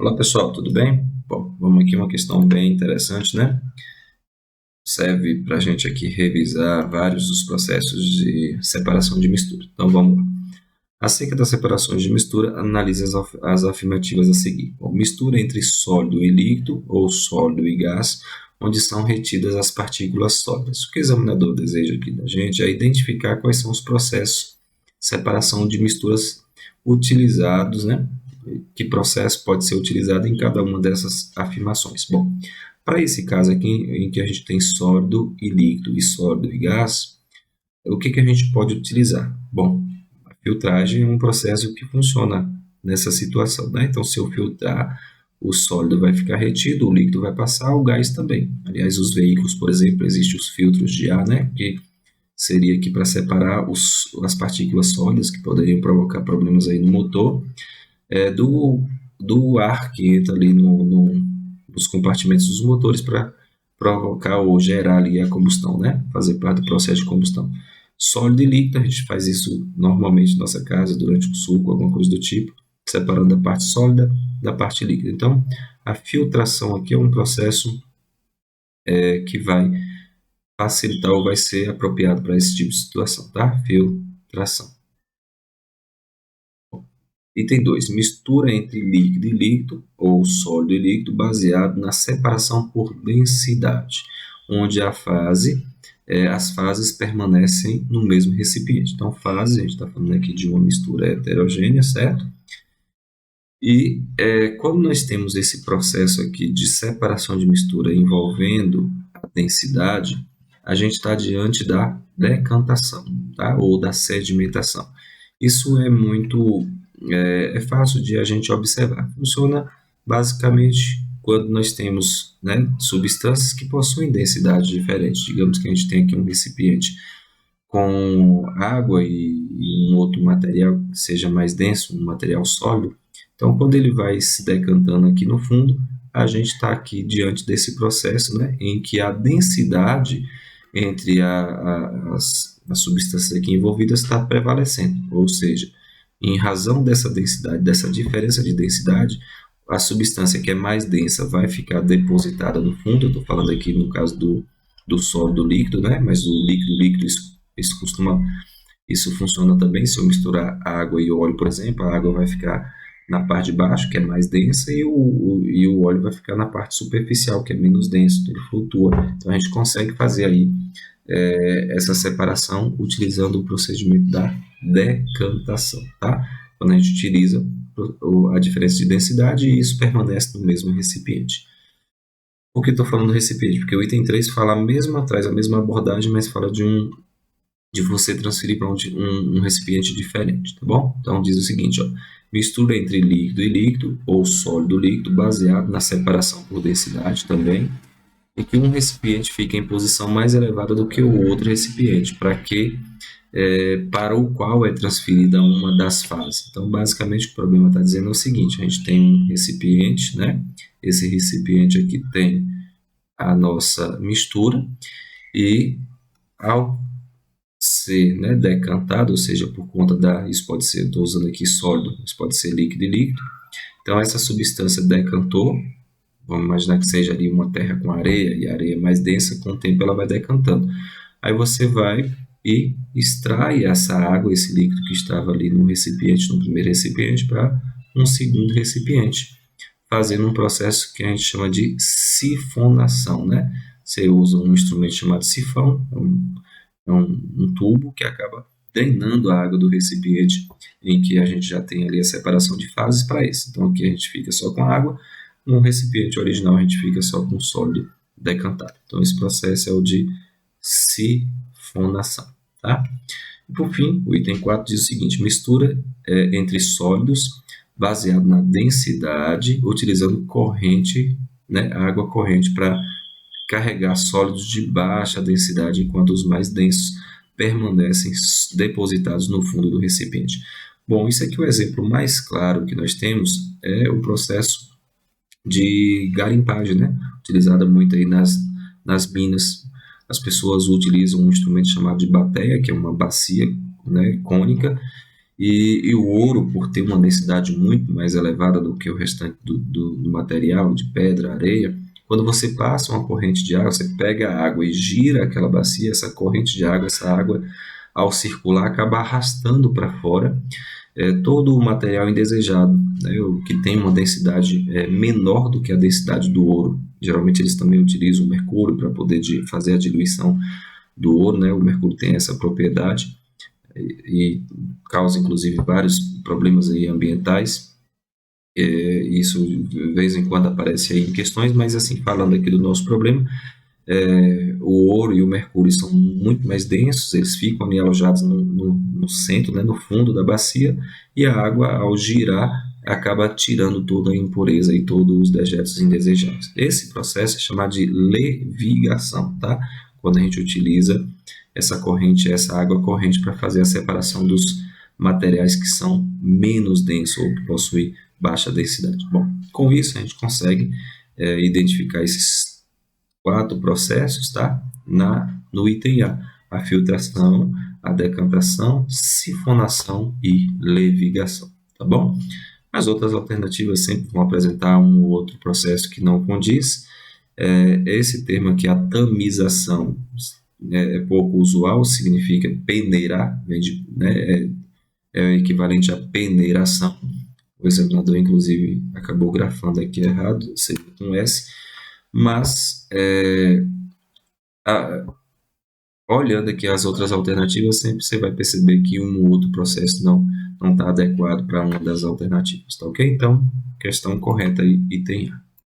Olá pessoal, tudo bem? Bom, vamos aqui uma questão bem interessante, né? Serve para a gente aqui revisar vários dos processos de separação de mistura. Então vamos lá. Acerca das separações de mistura, analise as afirmativas a seguir. Bom, mistura entre sólido e líquido ou sólido e gás, onde são retidas as partículas sólidas. O que o examinador deseja aqui da gente é identificar quais são os processos de separação de misturas utilizados, né? Que processo pode ser utilizado em cada uma dessas afirmações. Bom, para esse caso aqui, em que a gente tem sólido e líquido e sólido e gás, o que a gente pode utilizar? Bom, a filtragem é um processo que funciona nessa situação, né? Então, se eu filtrar, o sólido vai ficar retido, o líquido vai passar, o gás também. Aliás, os veículos, por exemplo, existem os filtros de ar, né? Que seria aqui para separar as partículas sólidas que poderiam provocar problemas aí no motor, do ar que entra ali nos compartimentos dos motores para provocar ou gerar ali a combustão, né? Fazer parte do processo de combustão. Sólido e líquido, a gente faz isso normalmente em nossa casa, durante um suco, alguma coisa do tipo, separando a parte sólida da parte líquida. Então, a filtração aqui é um processo que vai facilitar ou vai ser apropriado para esse tipo de situação, tá? Filtração. Item 2. Mistura entre líquido e líquido, ou sólido e líquido, baseado na separação por densidade, onde as fases permanecem no mesmo recipiente. Então, fase, a gente está falando aqui de uma mistura heterogênea, certo? E quando nós temos esse processo aqui de separação de mistura envolvendo a densidade, a gente está diante da decantação, tá? Ou da sedimentação. Isso é muito fácil de a gente observar. Funciona basicamente quando nós temos, né, substâncias que possuem densidades diferentes. Digamos que a gente tem aqui um recipiente com água e um outro material que seja mais denso, um material sólido. Então, quando ele vai se decantando aqui no fundo, a gente está aqui diante desse processo, né, em que a densidade entre as substâncias aqui envolvidas está prevalecendo, ou seja, em razão dessa densidade, dessa diferença de densidade, a substância que é mais densa vai ficar depositada no fundo. Eu estou falando aqui no caso do sólido líquido, né? Mas o líquido, isso funciona também se eu misturar água e óleo, por exemplo. A água vai ficar na parte de baixo, que é mais densa, e o óleo vai ficar na parte superficial, que é menos denso, ele flutua. Então a gente consegue fazer aí essa separação utilizando o procedimento da decantação, tá? Quando a gente utiliza a diferença de densidade e isso permanece no mesmo recipiente. Por que estou falando do recipiente? Porque o item 3 fala traz a mesma abordagem, mas fala de você transferir para um recipiente diferente, tá bom? Então diz o seguinte, ó, mistura entre líquido e líquido ou sólido líquido baseado na separação por densidade também, e que um recipiente fique em posição mais elevada do que o outro recipiente, para o qual é transferida uma das fases. Então, basicamente, o problema está dizendo é o seguinte: a gente tem um recipiente, né? Esse recipiente aqui tem a nossa mistura e ao ser, né, decantado, ou seja, por conta isso pode ser, estou usando aqui sólido, isso pode ser líquido e líquido. Então, essa substância decantou. Vamos imaginar que seja ali uma terra com areia, e a areia é mais densa, com o tempo ela vai decantando. Aí você vai e extrai essa água, esse líquido que estava ali no recipiente, no primeiro recipiente, para um segundo recipiente, fazendo um processo que a gente chama de sifonação, né? Você usa um instrumento chamado sifão, um tubo que acaba drenando a água do recipiente em que a gente já tem ali a separação de fases para esse. Então aqui a gente fica só com a água. No recipiente original a gente fica só com o sólido decantado. Então esse processo é o de sifonação, tá? E por fim, o item 4 diz o seguinte: mistura entre sólidos baseado na densidade, utilizando corrente, né, água corrente para carregar sólidos de baixa densidade, enquanto os mais densos permanecem depositados no fundo do recipiente. Bom, isso aqui é o exemplo mais claro que nós temos, é o processo de garimpagem, né? Utilizada muito aí nas minas. As pessoas utilizam um instrumento chamado de bateia, que é uma bacia, né, cônica, E o ouro, por ter uma densidade muito mais elevada do que o restante do material, de pedra, areia, quando você passa uma corrente de água, você pega a água e gira aquela bacia, essa corrente de água, essa água, ao circular, acaba arrastando para fora todo o material indesejado, né, o que tem uma densidade menor do que a densidade do ouro. Geralmente eles também utilizam o mercúrio para poder fazer a diluição do ouro, né? O mercúrio tem essa propriedade e causa inclusive vários problemas aí ambientais. Isso de vez em quando aparece aí em questões, mas assim, falando aqui do nosso problema, o ouro e o mercúrio são muito mais densos, eles ficam ali alojados no centro, né, no fundo da bacia, e a água, ao girar, acaba tirando toda a impureza e todos os dejetos indesejáveis. Esse processo é chamado de levigação, tá? Quando a gente utiliza essa corrente, essa água corrente para fazer a separação dos materiais que são menos densos ou que possuem baixa densidade. Bom, com isso a gente consegue identificar esses 4 processos, tá? No item a filtração, a decantação, sifonação e levigação, tá bom? As outras alternativas sempre vão apresentar um ou outro processo que não condiz. Esse termo aqui, a tamização, é pouco usual, significa peneirar, é o equivalente à peneiração. O examinador, inclusive, acabou grafando aqui errado, seria com S, mas olhando aqui as outras alternativas, sempre você vai perceber que um ou outro processo não está adequado para uma das alternativas, tá ok? Então, questão correta aí, item A.